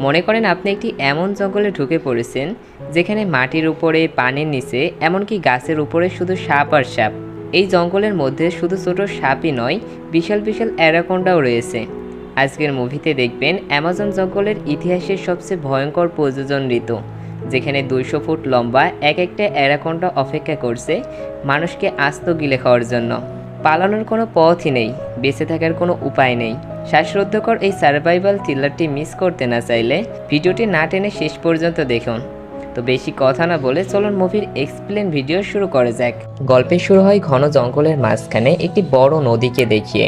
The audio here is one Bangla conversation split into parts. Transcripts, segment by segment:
মনে করেন আপনি একটি এমন জঙ্গলে ঢুকে পড়েছেন যেখানে মাটির উপরে, পানির নিচে, এমনকি গাছের উপরে শুধু সাপ আর সাপ। এই জঙ্গলের মধ্যে শুধু ছোট সাপই নয়, বিশাল বিশাল অ্যানাকোন্ডাও রয়েছে। আজকের মুভিতে দেখবেন অ্যামাজন জঙ্গলের ইতিহাসের সবচেয়ে ভয়ঙ্কর প্রযোজন ঋতু, যেখানে 200 ফুট লম্বা এক একটা অ্যানাকোন্ডা অপেক্ষা করছে মানুষকে আস্ত গিলে খাওয়ার জন্য। পালানোর কোনো পথই নেই, বেঁচে থাকার কোনো উপায় নেই। শ্বাসরুদ্ধকর এই সার্ভাইভাল থ্রিলারটি মিস করতে না চাইলে ভিডিওটি না টেনে শেষ পর্যন্ত দেখুন। তো বেশি কথা না বলে চলুন মুভির এক্সপ্লেন ভিডিও শুরু করা যাক। গল্পের শুরু হয় ঘন জঙ্গলের মাঝখানে একটি বড় নদীকে দেখিয়ে,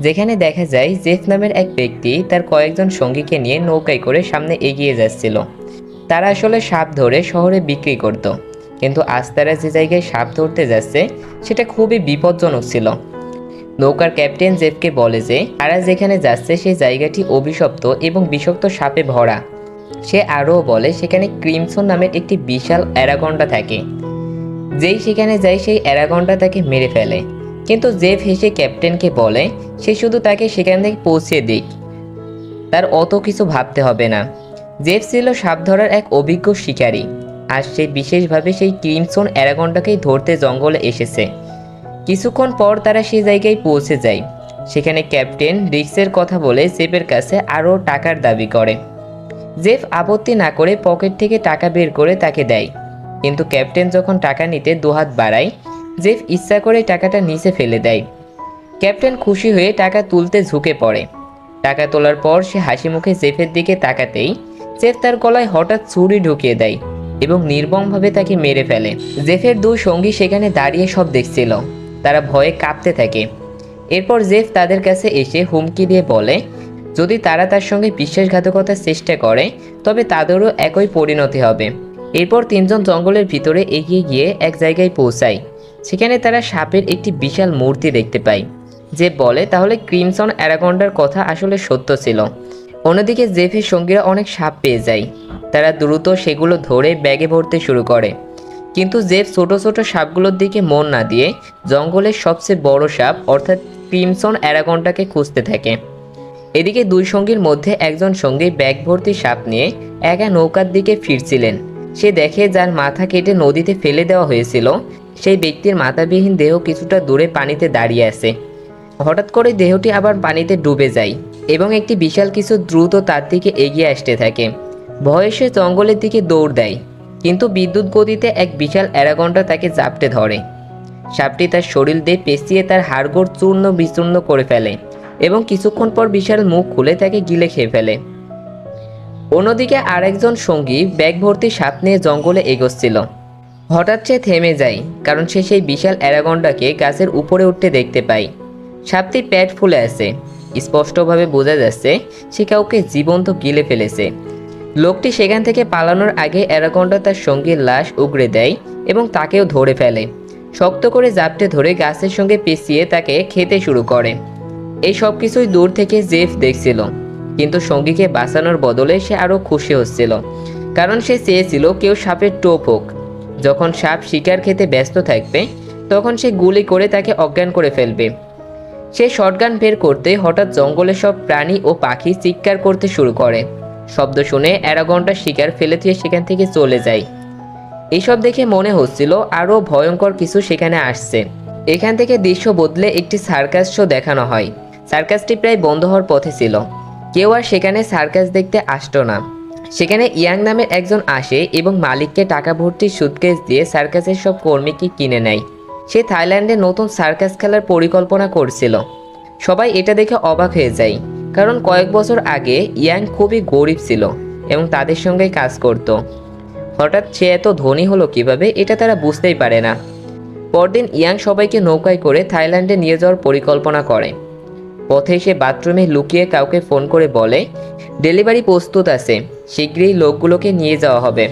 যেখানে দেখা যায় জেফ নামের এক ব্যক্তি তার কয়েকজন সঙ্গীকে নিয়ে নৌকায় করে সামনে এগিয়ে যাচ্ছিল। তারা আসলে সাপ ধরে শহরে বিক্রি করত, কিন্তু আজ তারা যে জায়গায় সাপ ধরতে যাচ্ছে সেটা খুবই বিপজ্জনক ছিল। নৌকার ক্যাপ্টেন জেফকে বলে যে তারা যেখানে যাচ্ছে সেই জায়গাটি অভিশপ্ত এবং বিষাক্ত সাপে ভরা। সে আরও বলে সেখানে ক্রিমসন নামের একটি বিশাল অ্যানাকোন্ডা থাকে, যেই সেখানে যায় সেই অ্যানাকোন্ডা তাকে মেরে ফেলে। কিন্তু জেফ হেসে ক্যাপ্টেনকে বলে সে শুধু তাকে সেখান থেকে পৌঁছে দিক, তার অত কিছু ভাবতে হবে না। জেফ ছিল সাপ ধরার এক অভিজ্ঞ শিকারী, আর সে বিশেষভাবে সেই ক্রিমসন অ্যানাকোন্ডাকেই ধরতে জঙ্গলে এসেছে। কিছুক্ষণ পর তারা সেই জায়গায় পৌঁছে যায়। সেখানে ক্যাপ্টেন রিক্সের কথা বলে জেফের কাছে আরও টাকার দাবি করে। জেফ আপত্তি না করে পকেট থেকে টাকা বের করে তাকে দেয়, কিন্তু ক্যাপ্টেন যখন টাকা নিতে দুহাত বাড়ায়, জেফ ইচ্ছা করে টাকাটা নিচে ফেলে দেয়। ক্যাপ্টেন খুশি হয়ে টাকা তুলতে ঝুঁকে পড়ে। টাকা তোলার পর সে হাসি মুখে জেফের দিকে তাকাতেই জেফ তার গলায় হঠাৎ ছুরি ঢুকিয়ে দেয় এবং নির্মমভাবে তাকে মেরে ফেলে। জেফের দুই সঙ্গী সেখানে দাঁড়িয়ে সব দেখছিল, তারা ভয়ে কাঁপতে থাকে। এরপর জেফ তাদের কাছে এসে হুমকি দিয়ে বলে যদি তারা তার সঙ্গে বিশ্বাসঘাতকতার চেষ্টা করে তবে তাদেরও একই পরিণতি হবে। এরপর তিনজন জঙ্গলের ভিতরে এগিয়ে গিয়ে এক জায়গায় পৌঁছায়। সেখানে তারা সাপের একটি বিশাল মূর্তি দেখতে পায়। জেফ বলে তাহলে ক্রিমসন অ্যানাকোন্ডার কথা আসলে সত্য ছিল। অন্যদিকে জেফের সঙ্গীরা অনেক সাপ পেয়ে যায়। তারা দ্রুত সেগুলো ধরে ব্যাগে ভরতে শুরু করে, কিন্তু জেফ ছোট ছোট সাপগুলোর দিকে মন না দিয়ে জঙ্গলের সবচেয়ে বড় সাপ অর্থাৎ ক্রিমসন অ্যানাকোন্ডাকে খুঁজতে থাকে। এদিকে দুই সঙ্গীর মধ্যে একজন সঙ্গী ব্যাগ ভর্তি সাপ নিয়ে একা নৌকার দিকে ফিরছিলেন। সে দেখে যার মাথা কেটে নদীতে ফেলে দেওয়া হয়েছিল সেই ব্যক্তির মাথাবিহীন দেহ কিছুটা দূরে পানিতে দাঁড়িয়ে আছে। হঠাৎ করে দেহটি আবার পানিতে ডুবে যায় এবং একটি বিশাল কিছু দ্রুত তার দিকে এগিয়ে আসতে থাকে। ভয়ে সে জঙ্গলের দিকে দৌড় দেয়, কিন্তু বিদ্যুৎ গতিতে এক বিশাল অ্যানাকোন্ডা তাকে জাপটে ধরে। সাপটি তার শরীর দিয়ে পেঁচিয়ে তার হাড়গোড় চূর্ণ বিচূর্ণ করে ফেলে এবং কিছুক্ষণ পর বিশাল মুখ খুলে তাকে গিলে খেয়ে ফেলে। অন্যদিকে আরেকজন সঙ্গী ব্যাগ ভর্তি সাপ নিয়ে জঙ্গলে এগোচ্ছিল। হঠাৎ সে থেমে যায়, কারণ সে সেই বিশাল অ্যানাকোন্ডাকে গাছের উপরে উঠতে দেখতে পায়। সাপটি পেট ফুলে আছে, স্পষ্টভাবে বোঝা যাচ্ছে সে কাউকে জীবন্ত গিলে ফেলেছে। লোকটি সেখান থেকে পালানোর আগে অ্যানাকোন্ডা তার সঙ্গীর লাশ উগড়ে দেয় এবং তাকেও ধরে ফেলে। শক্ত করে জাপটে ধরে গাছের সঙ্গে পেঁচিয়ে তাকে খেতে শুরু করে। এই সব কিছুই দূর থেকে জেফ দেখছিল, কিন্তু সঙ্গীকে বাঁচানোর বদলে সে আরও খুশি হচ্ছিল, কারণ সে চেয়েছিল কেউ সাপের টোপ হোক। যখন সাপ শিকার খেতে ব্যস্ত থাকবে তখন সে গুলি করে তাকে অজ্ঞান করে ফেলবে। সে শটগান বের করতে হঠাৎ জঙ্গলের সব প্রাণী ও পাখি চিৎকার করতে শুরু করে। শব্দ শুনে অ্যানাকোন্ডার শিকার ফেলে দিয়ে সেখান থেকে চলে যায়। এইসব দেখে মনে হচ্ছিল আরও ভয়ঙ্কর কিছু সেখানে আসছে। এখান থেকে দৃশ্য বদলে একটি সার্কাস শো দেখানো হয়। সার্কাসটি প্রায় বন্ধ হওয়ার পথে ছিল, কেউ আর সেখানে সার্কাস দেখতে আসতো না। সেখানে ইয়াং নামের একজন আসে এবং মালিককে টাকা ভর্তি সুটকেস দিয়ে সার্কাসের সব কর্মীকে কিনে নেয়। সে থাইল্যান্ডে নতুন সার্কাস খেলার পরিকল্পনা করছিল। সবাই এটা দেখে অবাক হয়ে যায়, কারণ কয়েক বছর আগে ইয়াং খুবই গরিব ছিল এবং তাদের সঙ্গে কাজ করত। হঠাৎ সে এত ধনী হলো কিভাবে এটা তারা বুঝতেই পারে না। পরদিন ইয়াং সবাইকে নৌকায় করে থাইল্যান্ডে নিয়ে যাওয়ার পরিকল্পনা করে। পথে সে বাথরুমে লুকিয়ে কাউকে ফোন করে বলে ডেলিভারি প্রস্তুত আছে, শীঘ্রই লোকগুলোকে নিয়ে যাওয়া হবে।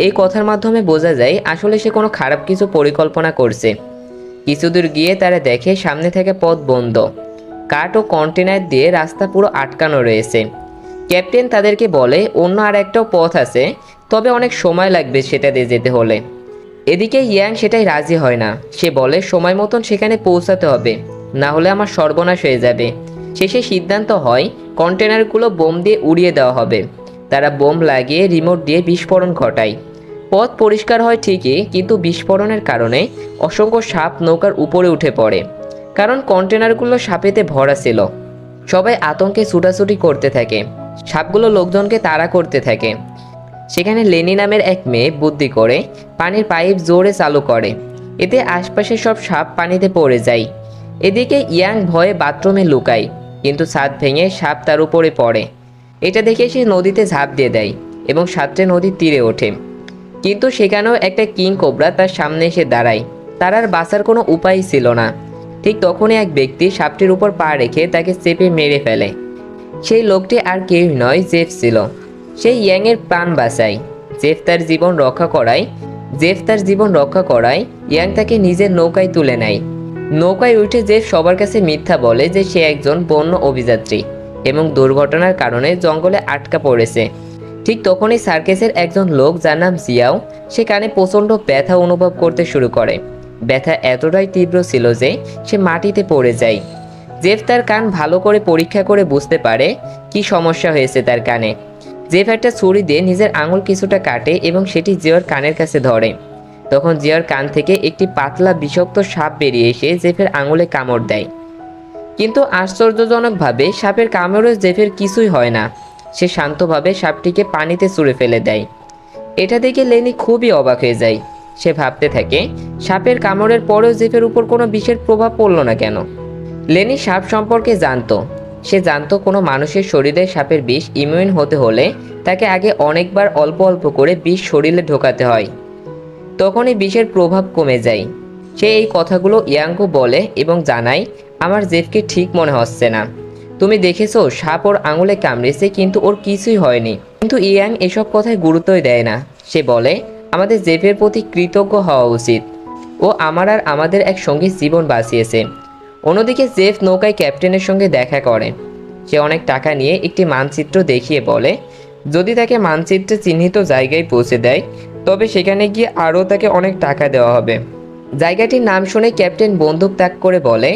এই কথার মাধ্যমে বোঝা যায় আসলে সে কোনো খারাপ কিছু পরিকল্পনা করছে। কিছুদূর গিয়ে তারা দেখে সামনে থেকে পথ বন্ধ, কাঠ ও কন্টেনার দিয়ে রাস্তা পুরো আটকানো রয়েছে। ক্যাপ্টেন তাদেরকে বলে অন্য আর একটাও পথ আছে, তবে অনেক সময় লাগবে সেটা দিয়ে যেতে হলে। এদিকে ইয়াং সেটাই রাজি হয় না। সে বলে সময় মতন সেখানে পৌঁছাতে হবে, না হলে আমার সর্বনাশ হয়ে যাবে। শেষে সিদ্ধান্ত হয় কন্টেনারগুলো বোম দিয়ে উড়িয়ে দেওয়া হবে। তারা বোম লাগিয়ে রিমোট দিয়ে বিস্ফোরণ ঘটায়। পথ পরিষ্কার হয় ঠিকই, কিন্তু বিস্ফোরণের কারণে অসংখ্য সাপ নৌকার উপরে উঠে পড়ে, কারণ কন্টেনারগুলো সাপেতে ভরা ছিল। সবাই আতঙ্কে ছুটাছুটি করতে থাকে, সাপগুলো লোকজনকে তাড়া করতে থাকে। সেখানে লেনি নামের এক মেয়ে বুদ্ধি করে পানির পাইপ জোরে চালু করে, এতে আশপাশের সব সাপ পানিতে পড়ে যায়। এদিকে ইয়াং ভয়ে বাথরুমে লুকায়, কিন্তু ছাদ ভেঙে সাপ তার উপরে পড়ে। এটা দেখে সে নদীতে ঝাঁপ দিয়ে দেয় এবং সাঁতরে নদীর তীরে ওঠে। কিন্তু সেখানেও একটা কিং কোবরা তার সামনে এসে দাঁড়ায়। তার আর বাঁচার কোনো উপায় ছিল না। ঠিক তখনই এক ব্যক্তি সাপটির উপর পা রেখে তাকে চেপে মেরে ফেলে। সেই লোকটি আর কেউই নয়, জেফ ছিল। সে ইয়াংয়ের প্রাণ বাঁচায়। জেফ তার জীবন রক্ষা করায় ইয়াং তাকে নিজের নৌকায় তুলে নেয়। নৌকায় উঠে জেফ সবার কাছে মিথ্যা বলে যে সে একজন বন্য অভিযাত্রী এবং দুর্ঘটনার কারণে জঙ্গলে আটকা পড়েছে। ঠিক তখনই সার্কেসের একজন লোক, যার নাম জিয়াও, সে কানে প্রচণ্ড ব্যথা অনুভব করতে শুরু করে। ব্যথা এতটাই তীব্র ছিল যে সে মাটিতে পড়ে যায়। জেফ তার কান ভালো করে পরীক্ষা করে বুঝতে পারে কি সমস্যা হয়েছে তার কানে। জেফ একটা ছুরি দিয়ে নিজের আঙুল কিছুটা কাটে এবং সেটি জিয়ার কানের কাছে ধরে। তখন জিয়ার কান থেকে একটি পাতলা বিষাক্ত সাপ বেরিয়ে এসে জেফের আঙুলে কামড় দেয়। কিন্তু আশ্চর্যজনকভাবে সাপের কামড়ে জেফের কিছুই হয় না। সে শান্তভাবে সাপটিকে পানিতে ছুঁড়ে ফেলে দেয়। এটা দেখে লেনি খুবই অবাক হয়ে যায়। সে ভাবতে থাকে, সাপের কামড়ের পরেও জেফের উপর কোনো বিষের প্রভাব পড়ল না কেন। লেনি সাপ সম্পর্কে জানতো। সে জানতো কোনো মানুষের শরীরে সাপের বিষ ইমিউন হতে হলে তাকে আগে অনেকবার অল্প অল্প করে বিষ শরীরে ঢোকাতে হয়, তখনই বিষের প্রভাব কমে যায়। সে এই কথাগুলো ইয়াংকে বলে এবং জানায়, আমার জেফকে ঠিক মনে হচ্ছে না। তুমি দেখেছো সাপ ওর আঙুলে কামড়েছে, কিন্তু ওর কিছুই হয়নি। কিন্তু ইয়াং এসব কথায় গুরুত্বই দেয় না। সে বলে, আমাদের জেফের প্রতি কৃতজ্ঞ হওয়া উচিত। ও আমার আর আমাদের এক সঙ্গী জীবন বাঁচিয়েছে। অন্যদিকে জেফ নৌকায় ক্যাপ্টেনের সঙ্গে দেখা করে। সে অনেক টাকা নিয়ে একটি মানচিত্র দেখিয়ে বলে, যদি তাকে মানচিত্রে চিহ্নিত জায়গায় পৌঁছে দেয় তবে সেখানে গিয়ে আরও তাকে অনেক টাকা দেওয়া হবে। জায়গাটির নাম শুনে ক্যাপ্টেন বন্দুক তাক করে বলে,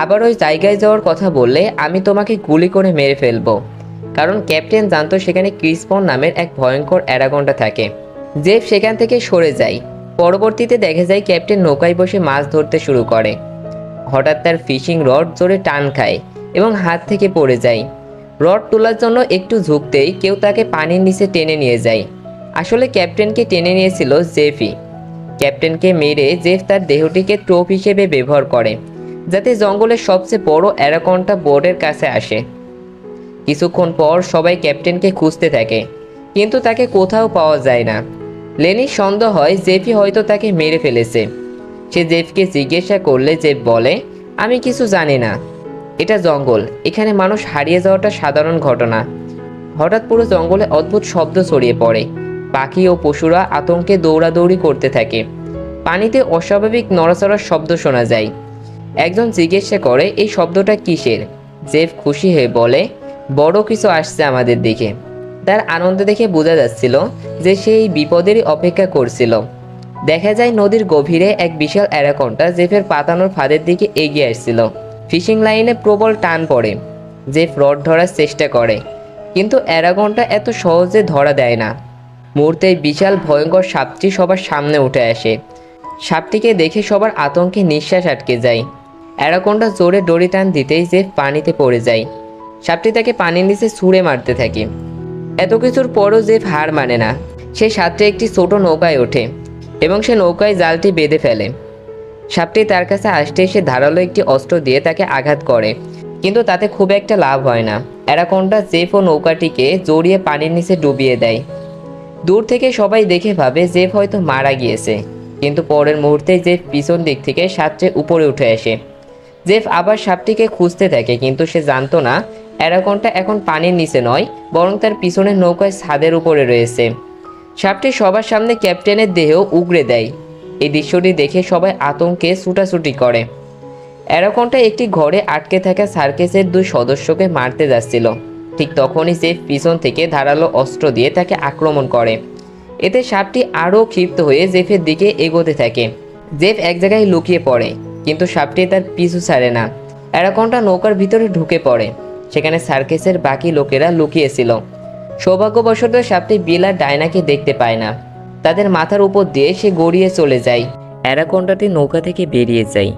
আবার ওই জায়গায় যাওয়ার কথা বললে আমি তোমাকে গুলি করে মেরে ফেলবো। কারণ ক্যাপ্টেন জানতো সেখানে ক্রিসপন নামের এক ভয়ঙ্কর অ্যানাকোন্ডা থাকে। জেফ সেখান থেকে সরে যায়। পরবর্তীতে দেখা যায় ক্যাপ্টেন নৌকায় বসে মাছ ধরতে শুরু করে। হঠাৎ তার ফিশিং রড জোরে টান খায় এবং হাত থেকে পড়ে যায়। রড তোলার জন্য একটু ঝুঁকতেই কেউ তাকে পানির নিচে টেনে নিয়ে যায়। আসলে ক্যাপ্টেনকে টেনে নিয়েছিল জেফই। ক্যাপ্টেনকে মেরে জেফ তার দেহটিকে টোপ হিসেবে ব্যবহার করে, যাতে জঙ্গলের সবচেয়ে বড় অ্যানাকোন্ডা বোর্ডের কাছে আসে। কিছুক্ষণ পর সবাই ক্যাপ্টেনকে খুঁজতে থাকে, কিন্তু তাকে কোথাও পাওয়া যায় না। লেনির সন্দেহ হয় জেফই হয়তো তাকে মেরে ফেলেছে। সে জেফকে জিজ্ঞাসা করলে জেফ বলে, আমি কিছু জানি না। এটা জঙ্গল, এখানে মানুষ হারিয়ে যাওয়াটা সাধারণ ঘটনা। হঠাৎ পুরো জঙ্গলে অদ্ভুত শব্দ ছড়িয়ে পড়ে। পাখি ও পশুরা আতঙ্কে দৌড়াদৌড়ি করতে থাকে। পানিতে অস্বাভাবিক নড়াচড়ার শব্দ শোনা যায়। একজন জিজ্ঞাসা করে, এই শব্দটা কিসের? জেফ খুশি হয়ে বলে, বড় কিছু আসছে আমাদের দিকে। তার আনন্দ দেখে বোঝা যাচ্ছিল যে সে এই বিপদেরই অপেক্ষা করছিল। দেখা যায় নদীর গভীরে এক বিশাল অ্যানাকোন্ডা জেফের পাতানোর ফাঁদের দিকে এগিয়ে আসছিল। ফিশিং লাইনে প্রবল টান পড়ে। জেফ রড ধরার চেষ্টা করে, কিন্তু অ্যানাকোন্ডা এত সহজে ধরা দেয় না। মুহূর্তেই বিশাল ভয়ঙ্কর সাপটি সবার সামনে উঠে আসে। সাপটিকে দেখে সবার আতঙ্কে নিঃশ্বাস আটকে যায়। অ্যানাকোন্ডা জোরে দড়ি টান দিতেই জেফ পানিতে পড়ে যায়। সাপটি তাকে পানির নিচে ছুঁড়ে মারতে থাকে। এত কিছুর পরও জেফ হার মানে না। সে সাঁতরে একটি ছোট নৌকায় ওঠে এবং সে নৌকায় জালটি বেঁধে ফেলে। সাপটি তার কাছে আসতে এসে ধারালো একটি অস্ত্র দিয়ে তাকে আঘাত করে, কিন্তু তাতে খুব একটা লাভ হয় না। অ্যানাকোন্ডা জেফ ও নৌকাটিকে জড়িয়ে পানির নিচে ডুবিয়ে দেয়। দূর থেকে সবাই দেখে ভাবে জেফ হয়তো মারা গিয়েছে, কিন্তু পরের মুহূর্তে জেফ পিছন দিক থেকে সাঁতরে উপরে উঠে আসে। জেফ আবার সাপটিকে খুঁজতে থাকে, কিন্তু সে জানতো না অ্যানাকোন্ডা এখন পানির নিচে নয়, বরং তার পিছনের নৌকায় ছাদের উপরে রয়েছে। সাপটি সবার সামনে ক্যাপ্টেনের দেহ উগড়ে দেয়। এই দৃশ্যটি দেখে সবাই আতঙ্কে ছুটাছুটি করে। অ্যানাকোন্ডা একটি ঘরে আটকে থাকা সার্কাসের 2 সদস্যকে মারতে যাচ্ছিল। ঠিক তখনই জেফ পিছন থেকে ধারালো অস্ত্র দিয়ে তাকে আক্রমণ করে। এতে সাপটি আরও ক্ষিপ্ত হয়ে জেফের দিকে এগোতে থাকে। জেফ এক জায়গায় লুকিয়ে পড়ে, কিন্তু সাপটি তার পিছু ছাড়ে না। অ্যানাকোন্ডা নৌকার ভিতরে ঢুকে পড়ে। সেখানে সার্কাসের বাকি লোকেরা লুকিয়েছিল। সৌভাগ্যবশত সাপটি বিল আর ডায়নাকে দেখতে পায় না। তাদের মাথার উপর দিয়ে সে গড়িয়ে চলে যায়। অ্যানাকোন্ডাটি নৌকা থেকে বেরিয়ে যায়।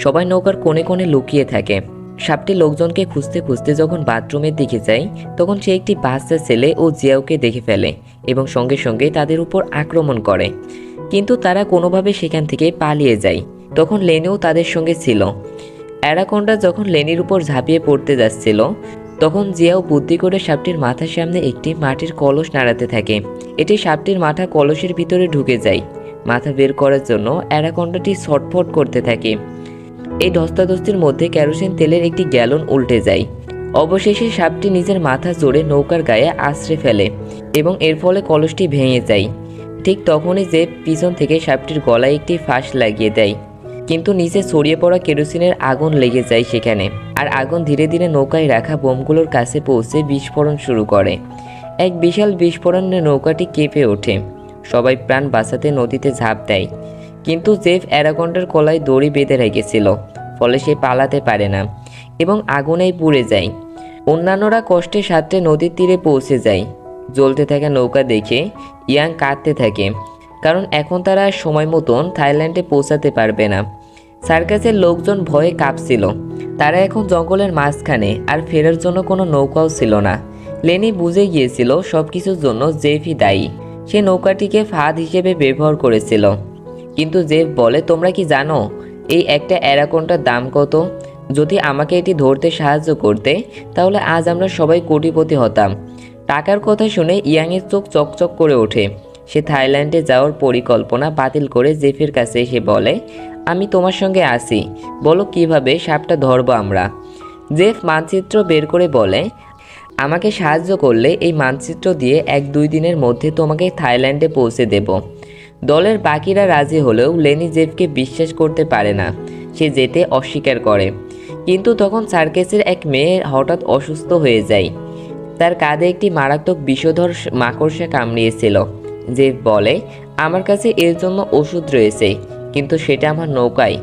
সবাই নৌকার কোণে কোণে লুকিয়ে থাকে। সাপটি লোকজনকে খুঁজতে খুঁজতে যখন বাথরুমের দিকে যায়, তখন সে একটি বাচ্চা ছেলে ও জিয়াওকে দেখে ফেলে এবং সঙ্গে সঙ্গে তাদের উপর আক্রমণ করে। কিন্তু তারা কোনোভাবে সেখান থেকে পালিয়ে যায়। তখন লেনিও তাদের সঙ্গে ছিল। অ্যানাকোন্ডা যখন লেনির উপর ঝাঁপিয়ে পড়তে যাচ্ছিল, তখন জিয়াও বুদ্ধি করে সাপটির মাথার সামনে একটি মাটির কলস নাড়াতে থাকে। এটি সাপটির মাথা কলসের ভিতরে ঢুকে যায়। মাথা বের করার জন্য অ্যানাকোন্ডাটি ছটফট করতে থাকে। এই ধস্তাধস্তির মধ্যে কেরোসিন তেলের একটি গ্যালন উল্টে যায়। অবশেষে সাপটি নিজের মাথা জোরে নৌকার গায়ে আছড়ে ফেলে এবং এর ফলে কলসটি ভেঙে যায়। ঠিক তখনই যে পিছন থেকে সাপটির গলায় একটি ফাঁস লাগিয়ে দেয়, কিন্তু নিচে ছড়িয়ে পড়া কেরোসিনের আগুন লেগে যায় সেখানে। আর আগুন ধীরে ধীরে নৌকায় রাখা বোমগুলোর কাছে পৌঁছে বিস্ফোরণ শুরু করে। এক বিশাল বিস্ফোরণে নৌকাটি কেঁপে ওঠে। সবাই প্রাণ বাঁচাতে নদীতে ঝাঁপ দেয়, কিন্তু জেফ অ্যানাকোন্ডার গলায় দড়ি বেঁধে রেখেছিল, ফলে সে পালাতে পারে না এবং আগুনেই পুড়ে যায়। অন্যান্যরা কষ্টে সাথে নদীর তীরে পৌঁছে যায়। জ্বলতে থাকা নৌকা দেখে ইয়াং কাঁদতে থাকে, কারণ এখন তারা সময় মতন থাইল্যান্ডে পৌঁছাতে পারবে না। সার্কাসের লোকজন ভয়ে কাঁপছিল। তারা এখন জঙ্গলের মাঝখানে, আর ফেরার জন্য কোনো নৌকাও ছিল না। লেনি বুঝে গিয়েছিল সব কিছুর জন্য জেফই দায়ী। সে নৌকাটিকে ফাঁদ হিসেবে ব্যবহার করেছিল। কিন্তু জেফ বলে, তোমরা কি জানো এই একটা অ্যানাকোন্ডার দাম কত? যদি আমাকে এটি ধরতে সাহায্য করতে, তাহলে আজ আমরা সবাই কোটিপতি হতাম। টাকার কথা শুনে ইয়াংয়ের চোখ চকচক করে ওঠে। সে থাইল্যান্ডে যাওয়ার পরিকল্পনা বাতিল করে জেফের কাছে এসে বলে, আমি তোমার সঙ্গে আসি, বলো কিভাবে সাপটা ধরবো আমরা। জেফ মানচিত্র বের করে বলে, আমাকে সাহায্য করলে এই মানচিত্র দিয়ে 1-2 দিনের মধ্যে তোমাকে থাইল্যান্ডে পৌঁছে দেব। দলের বাকিরা রাজি হলেও লেনি জেফকে বিশ্বাস করতে পারে না। সে যেতে অস্বীকার করে। কিন্তু তখন সার্কাসের এক মেয়ে হঠাৎ অসুস্থ হয়ে যায়। তার কাঁধে একটি মারাত্মক বিষধর মাকড়সা কামড়িয়েছিল। জেফ বলে, আমার কাছে এর জন্য ওষুধ রয়েছে, কিন্তু সেটা আমার নৌকায়।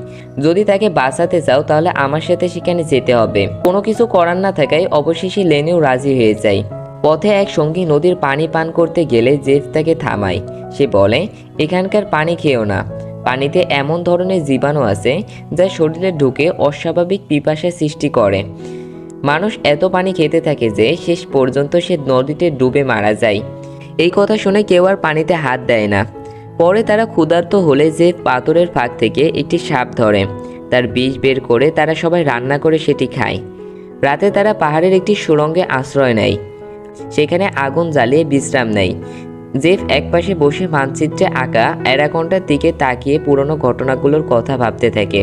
যদি তাকে বাঁচাতে চাও তাহলে আমার সাথে সেখানে যেতে হবে। কোনো কিছু করার না থাকায় অবশেষে লেনিও রাজি হয়ে যায়। পথে এক সঙ্গী নদীর পানি পান করতে গেলে জেফ তাকে থামায়। সে বলে, এখানকার পানি খেও না। পানিতে এমন ধরনের জীবাণু আছে যা শরীরে ঢুকে অস্বাভাবিক পিপাসা সৃষ্টি করে। মানুষ এত পানি খেতে থাকে যে শেষ পর্যন্ত সে নদীতে ডুবে মারা যায়। এই কথা শুনে কেউ আর পানিতে হাত দেয় না। পরে তারা ক্ষুধার্ত হলে যে পাথরের ফাঁক থেকে একটি সাপ ধরে, তার বিষ বের করে তারা সবাই রান্না করে সেটি খায়। রাতে তারা পাহাড়ের একটি সুড়ঙ্গে আশ্রয় নেয়। সেখানে আগুন জ্বালিয়ে বিশ্রাম নেয়। জেফ একপাশে বসে মানচিত্রে আঁকা অ্যানাকোন্ডার দিকে তাকিয়ে পুরনো ঘটনাগুলোর কথা ভাবতে থাকে।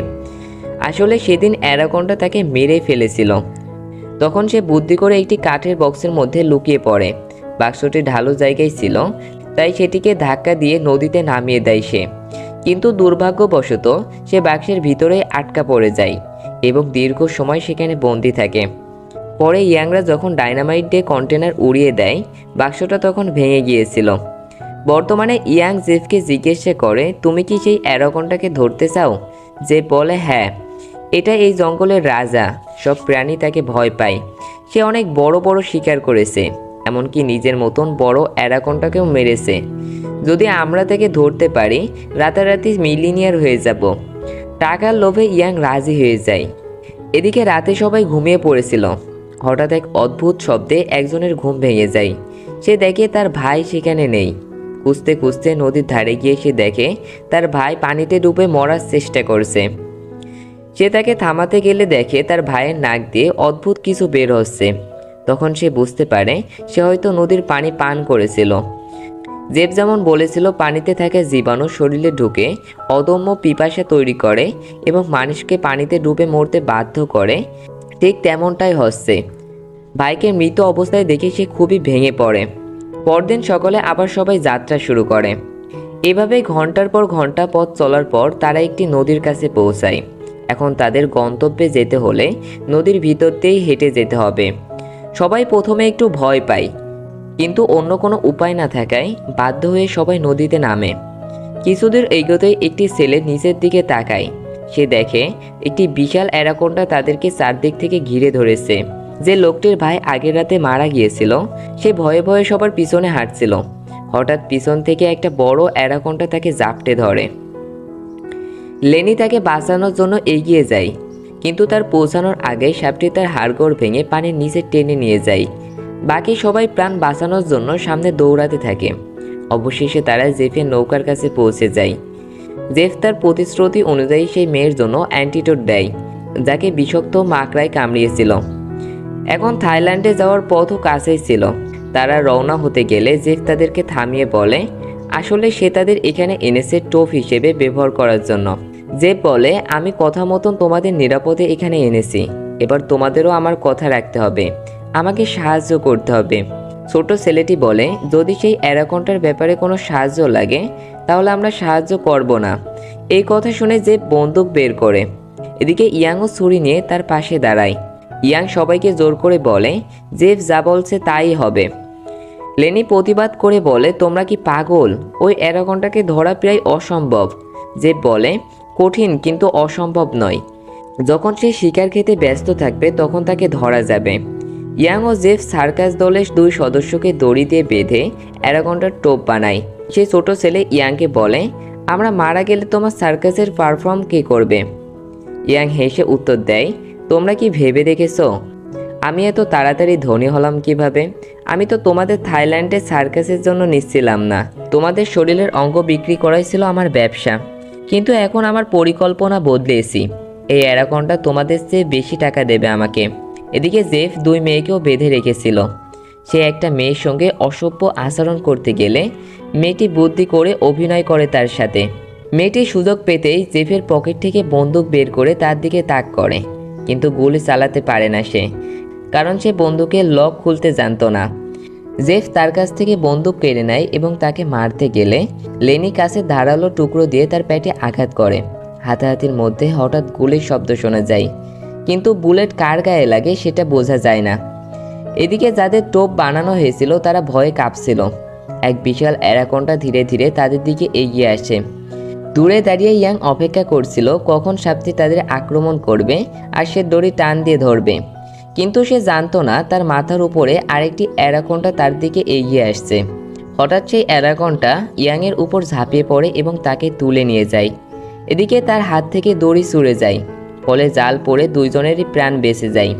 আসলে সেদিন অ্যানাকোন্ডা তাকে মেরে ফেলেছিল। তখন সে বুদ্ধি করে একটি কাঠের বক্সের মধ্যে লুকিয়ে পড়ে। বাক্সটি ঢালু জায়গায় ছিল, তাই সেটিকে ধাক্কা দিয়ে নদীতে নামিয়ে দেয় সে। কিন্তু দুর্ভাগ্যবশত সে বাক্সের ভিতরে আটকা পড়ে যায় এবং দীর্ঘ সময় সেখানে বন্দি থাকে। পরে ইয়াংরা যখন ডাইনামাইট দিয়ে কন্টেনার উড়িয়ে দেয়, বাক্সটা তখন ভেঙে গিয়েছিল। বর্তমানে ইয়াং জেফকে জিজ্ঞাসা করে, তুমি কি সেই অ্যানাকোন্ডাকে ধরতে চাও? জেফ বলে, হ্যাঁ, এটা এই জঙ্গলের রাজা। সব প্রাণী তাকে ভয় পায়। সে অনেক বড় বড় শিকার করেছে, এমনকি নিজের মতন বড় অ্যানাকোন্ডাকেও মেরেছে। যদি আমরা তাকে ধরতে পারি, রাতারাতি মিলিনিয়ার হয়ে যাব। টাকার লোভে ইয়াং রাজি হয়ে যায়। এদিকে রাতে সবাই ঘুমিয়ে পড়েছিল। হঠাৎ এক অদ্ভুত শব্দে একজনের ঘুম ভেঙে যায়। সে দেখে তার ভাই সেখানে নেই। খুঁজতে খুঁজতে নদীর ধারে গিয়ে সে দেখে তার ভাই পানিতে ডুবে মরার চেষ্টা করছে। সে তাকে থামাতে গেলে দেখে তার ভাইয়ের নাক দিয়ে অদ্ভুত কিছু বের হচ্ছে। তখন সে বুঝতে পারে সে হয়তো নদীর পানি পান করেছিল। জেফ যেমন বলেছিল, পানিতে থাকা জীবাণু শরীরে ঢুকে অদম্য পিপাসা তৈরি করে এবং মানুষকে পানিতে ডুবে মরতে বাধ্য করে, ঠিক তেমনটাই হচ্ছে। ভাইকে মৃত অবস্থায় দেখে সে খুবই ভেঙে পড়ে। পরদিন সকালে আবার সবাই যাত্রা শুরু করে। এভাবে ঘন্টার পর ঘন্টা পথ চলার পর তারা একটি নদীর কাছে পৌঁছায়। এখন তাদের গন্তব্যে যেতে হলে নদীর ভিতর দিয়েই হেঁটে যেতে হবে। সবাই প্রথমে একটু ভয় পায়, কিন্তু অন্য কোনো উপায় না থাকায় বাধ্য হয়ে সবাই নদীতে নামে। কিছুদূর এগোতেই একটি ছেলে নিচের দিকে তাকায়। সে দেখে একটি বিশাল অ্যানাকোন্ডা তাদেরকে চারদিক থেকে ঘিরে ধরেছে। যে লোকটির ভাই আগের রাতে মারা গিয়েছিল সে ভয়ে ভয়ে সবার পিছনে হাঁটছিল। হঠাৎ পিছন থেকে একটা বড় অ্যানাকোন্ডা তাকে জাপটে ধরে। লেনি তাকে বাঁচানোর জন্য এগিয়ে যায়, কিন্তু তার পৌঁছানোর আগে সাপটি তার হাড়গোড় ভেঙে পানির নিচে টেনে নিয়ে যায়। বাকি সবাই প্রাণ বাঁচানোর জন্য সামনে দৌড়াতে থাকে। অবশেষে তারা জেফের নৌকার কাছে পৌঁছে যায়। জেফ তার প্রতিশ্রুতি অনুযায়ী সেই মেয়ের জন্য অ্যান্টিডোট দেয়, যাকে বিষাক্ত মাকড়ায় কামড়িয়েছিল। এখন থাইল্যান্ডে যাওয়ার পথও কাছেই ছিল। তারা রওনা হতে গেলে জেফ তাদেরকে থামিয়ে বলে আসলে সে তাদের এখানে এনেছে টোপ হিসেবে ব্যবহার করার জন্য। জেফ বলে আমি কথা মতন তোমাদের নিরাপদে এখানে এনেছি, এবার তোমাদেরও আমার কথা রাখতে হবে, আমাকে সাহায্য করতে হবে। ছোট ছেলেটি বলে যদি সেই অ্যানাকোন্ডার ব্যাপারে কোনো সাহায্য লাগে তাহলে আমরা সাহায্য করব না। এই কথা শুনে জেফ বন্দুক বের করে। এদিকে ইয়াংও ছুরি নিয়ে তার পাশে দাঁড়ায়। ইয়াং সবাইকে জোর করে বলে জেফ যা বলছে তাই হবে। লেনি প্রতিবাদ করে বলে তোমরা কি পাগল? ওই অ্যানাকোন্ডাকে ধরা প্রায় অসম্ভব। জেফ বলে কঠিন কিন্তু অসম্ভব নয়। যখন সে শিকার খেতে ব্যস্ত থাকবে তখন তাকে ধরা যাবে। ইয়াং ও জেফ সার্কাস দলের 2 সদস্যকে দড়ি দিয়ে বেঁধে অ্যানাকোন্ডার টোপ বানায়। সেই ছোট ছেলে ইয়াংকে বলে আমরা মারা গেলে তোমার সার্কাসের পারফর্ম কে করবে? ইয়াং হেসে উত্তর দেয় তোমরা কি ভেবে দেখেছো আমি এত তাড়াতাড়ি ধনী হলাম কিভাবে? আমি তো তোমাদের থাইল্যান্ডে সার্কাসের জন্য নিচ্ছিলাম না, তোমাদের শরীরের অঙ্গ বিক্রি করাই ছিল আমার ব্যবসা। কিন্তু এখন আমার পরিকল্পনা বদলেছি, এই অ্যানাকোন্ডা তোমাদের চেয়ে বেশি টাকা দেবে আমাকে। এদিকে জেফ 2 মেয়েকেও বেঁধে রেখেছিল। সে একটা মেয়ের সঙ্গে অসভ্য আচরণ করতে গেলে মেয়েটি বুদ্ধি করে অভিনয় করে তার সাথে। মেয়েটি সুযোগ পেতেই জেফের পকেট থেকে বন্দুক বের করে তার দিকে তাক করে, কিন্তু গুলি চালাতে পারে না সে, কারণ সে বন্দুকের লক খুলতে জানতো না। জেফ তার কাছ থেকে বন্দুক কেড়ে নেয় এবং তাকে মারতে গেলে লেনি কাছে ধারালো টুকরো দিয়ে তার পেটে আঘাত করে। হাতাহাতির মধ্যে হঠাৎ গুলির শব্দ শোনা যায়, কিন্তু বুলেট কার গায়ে লাগে সেটা বোঝা যায় না। এদিকে যাদের টোপ বানানো হয়েছিল তারা ভয়ে কাঁপছিল। এক বিশাল অ্যানাকোন্ডা ধীরে ধীরে তাদের দিকে এগিয়ে আসে। দূরে দাঁড়িয়ে ইয়াং অপেক্ষা করছিল কখন সাপটি তাদের আক্রমণ করবে আর সে দড়ি টান দিয়ে ধরবে, কিন্তু সে জানতো না তার মাথার উপরে আরেকটি অ্যানাকোন্ডা তার দিকে এগিয়ে আসছে। হঠাৎ সেই অ্যানাকোন্ডা ইয়াংয়ের উপর ঝাঁপিয়ে পড়ে এবং তাকে তুলে নিয়ে যায়। এদিকে তার হাত থেকে দড়ি ছুঁড়ে যায়, ফলে জাল পড়ে 2 জনেরই প্রাণ বেঁচে যায়।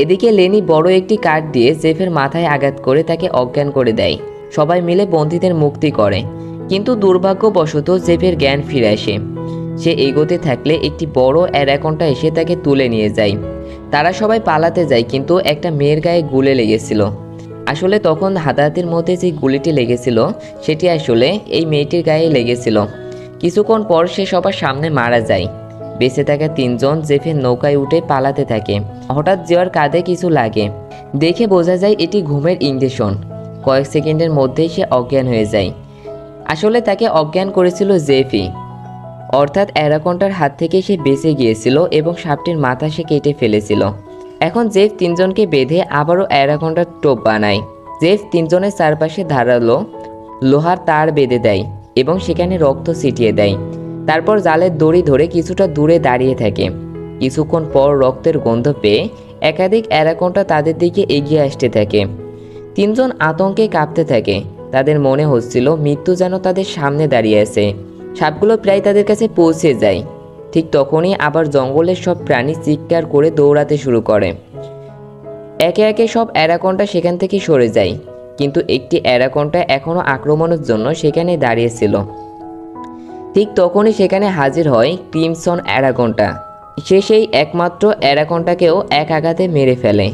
এদিকে লেনি বড় একটি কাঠ দিয়ে জেফের মাথায় আঘাত করে তাকে অজ্ঞান করে দেয়। সবাই মিলে বন্দীদের মুক্তি করে, কিন্তু দুর্ভাগ্যবশত জেফের জ্ঞান ফিরে আসে। সে এগোতে থাকলে একটি বড় অ্যানাকোন্ডা এসে তাকে তুলে নিয়ে যায়। তারা সবাই পালাতে যায়, কিন্তু একটা মেয়ের গায়ে গুলি লেগেছিল। আসলে তখন হাতাহাতির মধ্যে যে গুলিটি লেগেছিল সেটি আসলে এই মেয়েটির গায়ে লেগেছিল। কিছুক্ষণ পর সে সবার সামনে মারা যায়। বেঁচে থাকা 3 জন জেফের নৌকায় উঠে পালাতে থাকে। হঠাৎ জিওর কাঁধে কিছু লাগে, দেখে বোঝা যায় এটি ঘুমের ইঞ্জেকশন। কয়েক সেকেন্ডের মধ্যেই সে অজ্ঞান হয়ে যায়। আসলে তাকে অজ্ঞান করেছিল জেফি, অর্থাৎ অ্যানাকোন্ডার হাত থেকে সে বেঁচে গিয়েছিল এবং সাপটির মাথা সে কেটে ফেলেছিল। এখন জেফ 3 জনকে বেঁধে আবারও অ্যানাকোন্ডার টোপ বানায়। জেফ 3 জনের চারপাশে ধারালো লোহার তার বেঁধে দেয় এবং সেখানে রক্ত ছিটিয়ে দেয়। তারপর জালের দড়ি ধরে কিছুটা দূরে দাঁড়িয়ে থাকে। কিছুক্ষণ পর রক্তের গন্ধ পেয়ে একাধিক অ্যানাকোন্ডা তাদের দিকে এগিয়ে আসতে থাকে। 3 জন আতঙ্কে কাঁপতে থাকে। তাদের মনে হচ্ছিল মৃত্যু যেন তাদের সামনে দাঁড়িয়ে আছে। সাপগুলো প্রায় তাদের কাছে পৌঁছে যায়। ঠিক তখনই আবার জঙ্গলের সব প্রাণী চিৎকার করে দৌড়াতে শুরু করে। একে একে সব অ্যানাকোন্ডা সেখান থেকে সরে যায়, কিন্তু একটি অ্যানাকোন্ডা এখনও আক্রমণের জন্য সেখানে দাঁড়িয়েছিল। ঠিক তখনই সেখানে হাজির হয় ক্রিমসন অ্যানাকোন্ডা। সে সেই একমাত্র অ্যানাকোন্ডাকেও এক আঘাতে মেরে ফেলে।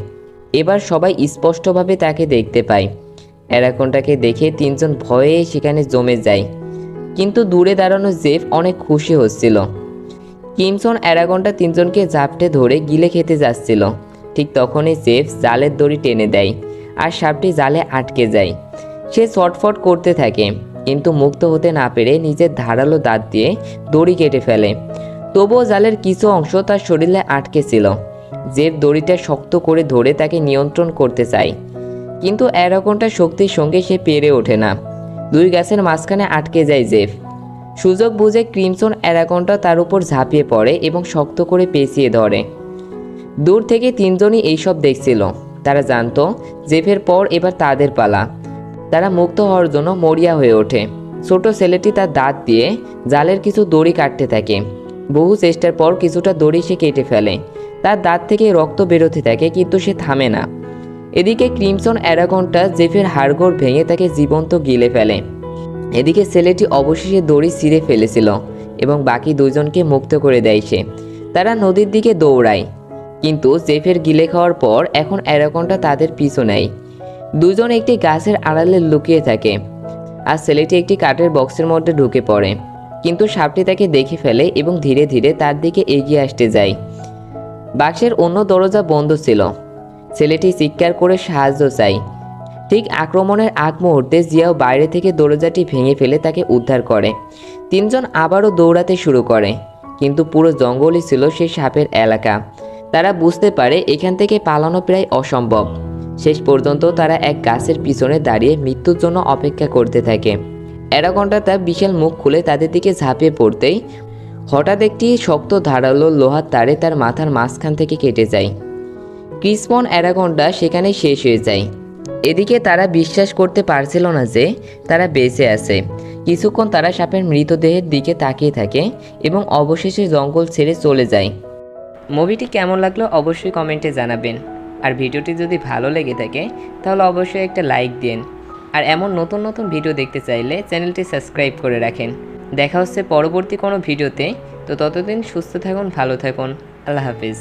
এবার সবাই স্পষ্টভাবে তাকে দেখতে পায়। অ্যানাকোন্ডাকে দেখে 3 জন ভয়ে সেখানে জমে যায়, কিন্তু দূরে দাঁড়ানো জেফ অনেক খুশি হচ্ছিল। ক্রিমসন অ্যানাকোন্ডা 3 জনকে জাপটে ধরে গিলে খেতে যাচ্ছিল। ঠিক তখনই জেফ জালের দড়ি টেনে দেয় আর সাপটি জালে আটকে যায়। সে ছটফট করতে থাকে, কিন্তু মুক্ত হতে না পেরে নিজের ধারালো দাঁত দিয়ে দড়ি কেটে ফেলে। তবুও জালের কিছু অংশ তার শরীরে আটকে ছিল। জেফ দড়িটা শক্ত করে ধরে তাকে নিয়ন্ত্রণ করতে চায়, কিন্তু অ্যানাকোন্ডার শক্তির সঙ্গে সে পেরে ওঠে না। 2 গাছের মাঝখানে আটকে যায় জেফ। সুযোগ বুঝে ক্রিমসন অ্যানাকোন্ডা তার উপর ঝাঁপিয়ে পড়ে এবং শক্ত করে পেঁচিয়ে ধরে। দূর থেকে তিনজনই এইসব দেখছিল। তারা জানতো জেফের পর এবার তাদের পালা। তারা মুক্ত হওয়ার জন্য মরিয়া হয়ে ওঠে। ছোট ছেলেটি তার দাঁত দিয়ে জালের কিছু দড়ি কাটতে থাকে। বহু চেষ্টার পর কিছুটা দড়ি সে কেটে ফেলে। তার দাঁত থেকে রক্ত বেরোতে থাকে, কিন্তু সে থামে না। এদিকে ক্রিমসন অ্যারাগনটা জেফের হাড়গোড় ভেঙে তাকে জীবন্ত গিলে ফেলে। এদিকে ছেলেটি অবশেষে দড়ি ছিঁড়ে ফেলেছিল এবং বাকি দুজনকে মুক্ত করে দেয় সে। তারা নদীর দিকে দৌড়ায়, কিন্তু জেফের গিলে খাওয়ার পর এখন অ্যারাগনটা তাদের পিছু নেয়। দুজন একটি গাছের আড়ালে লুকিয়ে থাকে, আর ছেলেটি একটি কাঠের বক্সের মধ্যে ঢুকে পড়ে। কিন্তু সাপটি তাকে দেখে ফেলে এবং ধীরে ধীরে তার দিকে এগিয়ে আসতে যায়। বাক্সের অন্য দরজা বন্ধ ছিল। ছেলেটি চিৎকার করে সাহায্য চায়। ঠিক আক্রমণের আগ মুহূর্তে জিয়াও বাইরে থেকে দরজাটি ভেঙে ফেলে তাকে উদ্ধার করে। তিনজন আবারও দৌড়াতে শুরু করে, কিন্তু পুরো জঙ্গলই ছিল সেই সাপের এলাকা। তারা বুঝতে পারে এখান থেকে পালানো প্রায় অসম্ভব। শেষ পর্যন্ত তারা এক গাছের পিছনে দাঁড়িয়ে মৃত্যুর জন্য অপেক্ষা করতে থাকে। অ্যারাগনটা তার বিশাল মুখ খুলে তাদের দিকে ঝাঁপিয়ে পড়তেই হঠাৎ একটি শক্ত ধারালো লোহার তারে তার মাথার মাঝখান থেকে কেটে যায়। ক্রিসমন অ্যারাগনটা সেখানেই শেষ হয়ে যায়। এদিকে তারা বিশ্বাস করতে পারছিল না যে তারা বেঁচে আছে। কিছুক্ষণ তারা সাপের মৃতদেহের দিকে তাকিয়ে থাকে এবং অবশেষে জঙ্গল ছেড়ে চলে যায়। মুভিটি কেমন লাগলো অবশ্যই কমেন্টে জানাবেন। আর ভিডিওটি যদি ভালো লেগে থাকে তাহলে অবশ্যই একটা লাইক দিন। আর এমন নতুন নতুন ভিডিও দেখতে চাইলে চ্যানেলটি সাবস্ক্রাইব করে রাখেন। দেখা হচ্ছে পরবর্তী কোনো ভিডিওতে। তো ততদিন সুস্থ থাকুন, ভালো থাকুন। আল্লাহ হাফিজ।